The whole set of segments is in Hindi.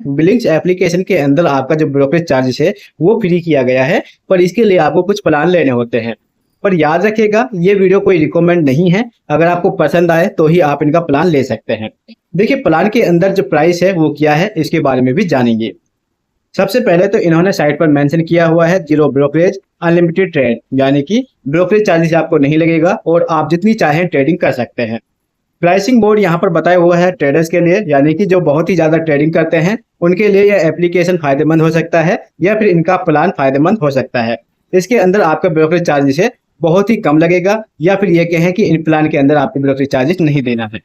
बिलिंग्स एप्लीकेशन के अंदर आपका जो ब्रोकरेज चार्जेस है वो फ्री किया गया है, पर इसके लिए आपको कुछ प्लान लेने होते हैं। पर याद रखिएगा, ये वीडियो कोई रिकमेंड नहीं है। अगर आपको पसंद आए तो ही आप इनका प्लान ले सकते हैं। देखिए, प्लान के अंदर जो प्राइस है वो क्या है, इसके बारे में भी जानेंगे। सबसे पहले तो इन्होंने साइट पर मेंशन किया हुआ है जीरो ब्रोकरेज अनलिमिटेड ट्रेड, यानी कि ब्रोकरेज चार्जेस आपको नहीं लगेगा और आप जितनी चाहें ट्रेडिंग कर सकते हैं। प्राइसिंग बोर्ड यहाँ पर बताया हुआ है ट्रेडर्स के लिए, यानी कि जो बहुत ही ज़्यादा ट्रेडिंग करते हैं उनके लिए यह एप्लीकेशन फायदेमंद हो सकता है या फिर इनका प्लान फायदेमंद हो सकता है। इसके अंदर आपका ब्रोकरेज चार्जेस है बहुत ही कम लगेगा, या फिर ये कहें कि इन प्लान के अंदर आपको ब्रोकरेज चार्जेस नहीं देना है।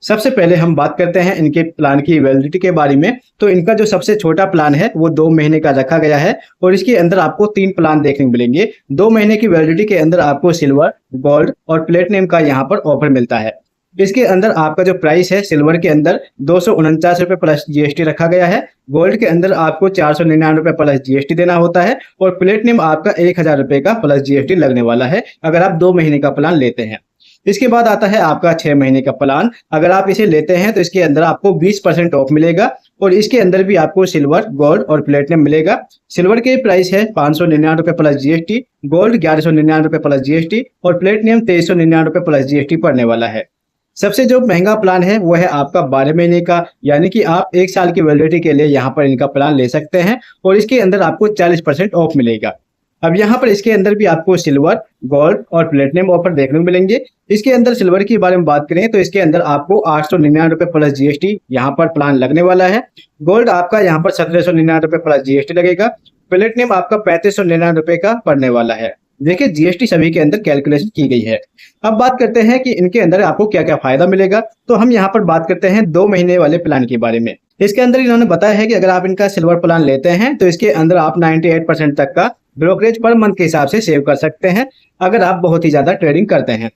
सबसे पहले हम बात करते हैं इनके प्लान की वैलिडिटी के बारे में। तो इनका जो सबसे छोटा प्लान है वो 2 महीने का रखा गया है और इसके अंदर आपको 3 प्लान देखने को मिलेंगे। 2 महीने की वैलिडिटी के अंदर आपको सिल्वर, गोल्ड और प्लेटिनम का यहाँ पर ऑफर मिलता है। इसके अंदर आपका जो प्राइस है, सिल्वर के अंदर 249 रुपये प्लस जीएसटी रखा गया है। गोल्ड के अंदर आपको 499 रुपये प्लस जीएसटी देना होता है और प्लेटिनम आपका 1000 रुपये का प्लस जीएसटी लगने वाला है अगर आप 2 महीने का प्लान लेते हैं। इसके बाद आता है आपका 6 महीने का प्लान। अगर आप इसे लेते हैं तो इसके अंदर आपको 20% ऑफ मिलेगा और इसके अंदर भी आपको सिल्वर, गोल्ड और प्लेटिनम मिलेगा। सिल्वर के प्राइस है 599 रुपये प्लस जीएसटी, गोल्ड 1199 रुपये प्लस जीएसटी और प्लेटिनम 2399 रुपये प्लस जीएसटी पड़ने वाला है। सबसे जो महंगा प्लान है वो है आपका 12 महीने का, यानी कि आप 1 साल की वैलिडिटी के लिए यहाँ पर इनका प्लान ले सकते हैं और इसके अंदर आपको 40% ऑफ मिलेगा। अब यहाँ पर इसके अंदर भी आपको सिल्वर, गोल्ड और प्लेटिनम ऑफर देखने को मिलेंगे। इसके अंदर सिल्वर के बारे में बात करें तो इसके अंदर आपको 899 रुपये प्लस जीएसटी यहाँ पर प्लान लगने वाला है। गोल्ड आपका यहाँ पर 1799 रुपये प्लस जीएसटी लगेगा। प्लेटिनम आपका 3599 रुपये का पड़ने वाला है। देखिए, जीएसटी सभी के अंदर कैलकुलेशन की गई है। अब बात करते हैं कि इनके अंदर आपको क्या क्या फायदा मिलेगा। तो हम यहाँ पर बात करते हैं 2 महीने वाले प्लान के बारे में। इसके अंदर इन्होंने बताया है कि अगर आप इनका सिल्वर प्लान लेते हैं तो इसके अंदर आप 98% तक का ब्रोकरेज पर मंथ के हिसाब से सेव कर सकते हैं अगर आप बहुत ही ज्यादा ट्रेडिंग करते हैं।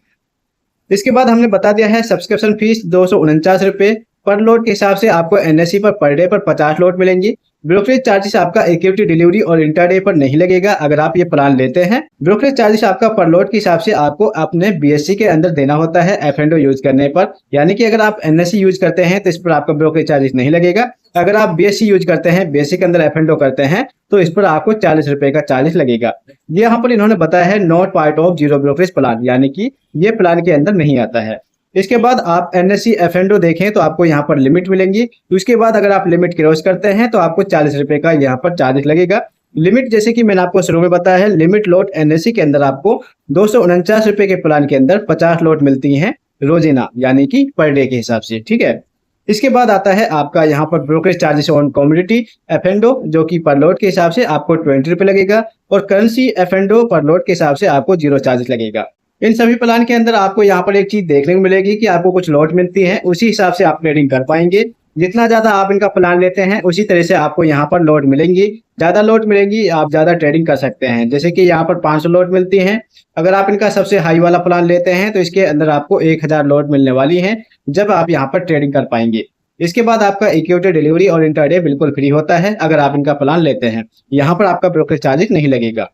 इसके बाद हमने बता दिया है सब्सक्रिप्शन फीस 249 रुपये पर लोड के हिसाब से आपको एनएससी पर डे पर 50 लोड मिलेंगी। ब्रोकरेज चार्जेस आपका इक्विटी डिलीवरी और इंटरडे पर नहीं लगेगा अगर आप ये प्लान लेते हैं। ब्रोकरेज चार्जेस आपका पर लोड के हिसाब से आपको अपने बीएससी के अंदर देना होता है एफएनडो यूज करने पर, यानी कि अगर आप एनएससी यूज करते हैं तो इस पर आपका ब्रोकरेज चार्जेस नहीं लगेगा। अगर आप बीएससी यूज करते हैं, बीएससी के अंदर एफएनडो करते हैं, तो इस पर आपको 40 रुपये का चार्जेस लगेगा। ये यहाँ पर इन्होंने बताया है not part of zero brokerage plan, यानी कि ये प्लान के अंदर नहीं आता है। इसके बाद आप एनएससी एफएनडो देखें तो आपको यहाँ पर लिमिट मिलेंगी। उसके बाद अगर आप लिमिट क्रॉस करते हैं तो आपको 40 रुपये का यहाँ पर चार्जेस लगेगा। लिमिट जैसे कि मैंने आपको शुरू में बताया है, लिमिट लॉट एनएससी के अंदर आपको 249 रुपये के प्लान के अंदर 50 लॉट मिलती हैं रोजाना, यानी कि पर डे के हिसाब से। ठीक है। इसके बाद आता है आपका यहाँ पर ब्रोकरेज चार्जेस ऑन कमोडिटी एफएनडो, जो कि पर लोड के हिसाब से आपको 20 रुपये लगेगा और करेंसी एफएनडो पर लोड के हिसाब से आपको 0 चार्जेस लगेगा। इन सभी प्लान के अंदर आपको यहाँ पर एक चीज देखने को मिलेगी कि आपको कुछ लॉट मिलती है, उसी हिसाब से आप ट्रेडिंग कर पाएंगे। जितना ज्यादा आप इनका प्लान लेते हैं उसी तरह से आपको यहाँ पर लॉट मिलेंगी। ज्यादा लॉट मिलेंगी, आप ज्यादा ट्रेडिंग कर सकते हैं। जैसे कि यहाँ पर 500 लॉट मिलती हैं। अगर आप इनका सबसे हाई वाला प्लान लेते हैं तो इसके अंदर आपको 1000 लॉट मिलने वाली है जब आप यहाँ पर ट्रेडिंग कर पाएंगे। इसके बाद आपका इक्विटी डिलीवरी और इंटरडे बिल्कुल फ्री होता है अगर आप इनका प्लान लेते हैं। यहाँ पर आपका ब्रोकरेज चार्जेस नहीं लगेगा।